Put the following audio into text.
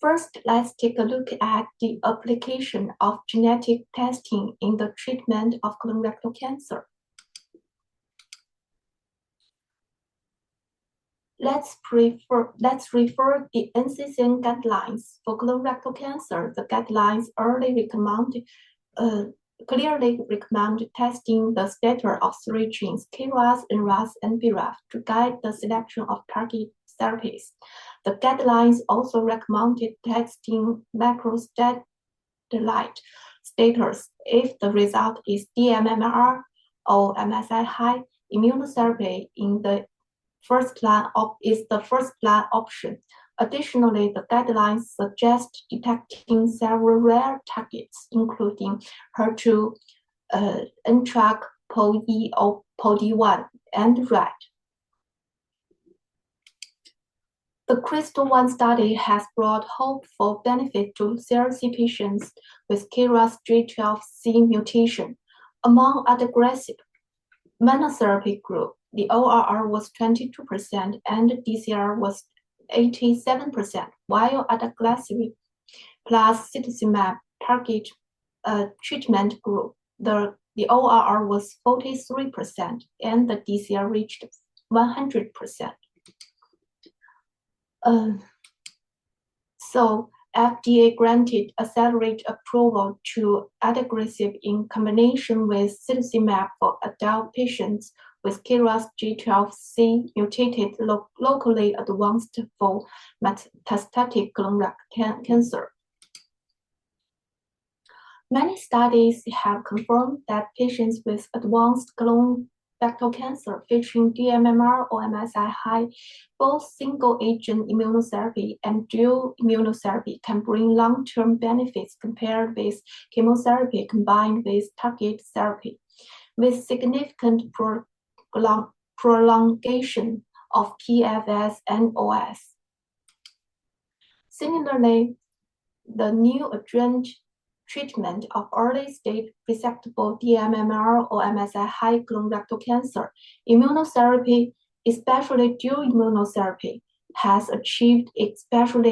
First, let's take a look at the application of genetic testing in the treatment of colorectal cancer. Let's refer the NCCN guidelines for colorectal cancer. The guidelines clearly recommend testing the status of three genes, KRAS, NRAS, and BRAF, to guide the selection of target therapies. The guidelines also recommended testing microsatellite status if the result is dMMR or MSI high. Immunotherapy is the first line option. Additionally, the guidelines suggest detecting several rare targets, including HER2, NTRK, POE, POD1, and RAD. The CRYSTAL-1 study has brought hope for benefit to CRC patients with KRAS G12C mutation. Among other aggressive monotherapy group, the ORR was 22% and DCR was 87%, while adagrasib plus cetuximab target treatment group, the ORR was 43% and the DCR reached 100%. So FDA granted accelerated approval to adagrasib in combination with cetuximab for adult patients with KRAS G12C mutated locally advanced for metastatic colorectal cancer. Many studies have confirmed that patients with advanced colorectal cancer featuring dMMR or MSI high, both single-agent immunotherapy and dual immunotherapy can bring long-term benefits compared with chemotherapy combined with target therapy, with significant prolongation of PFS and OS. Similarly, the new adjuvant treatment of early-stage resectable dMMR or MSI high colorectal cancer, immunotherapy, especially dual immunotherapy, has achieved especially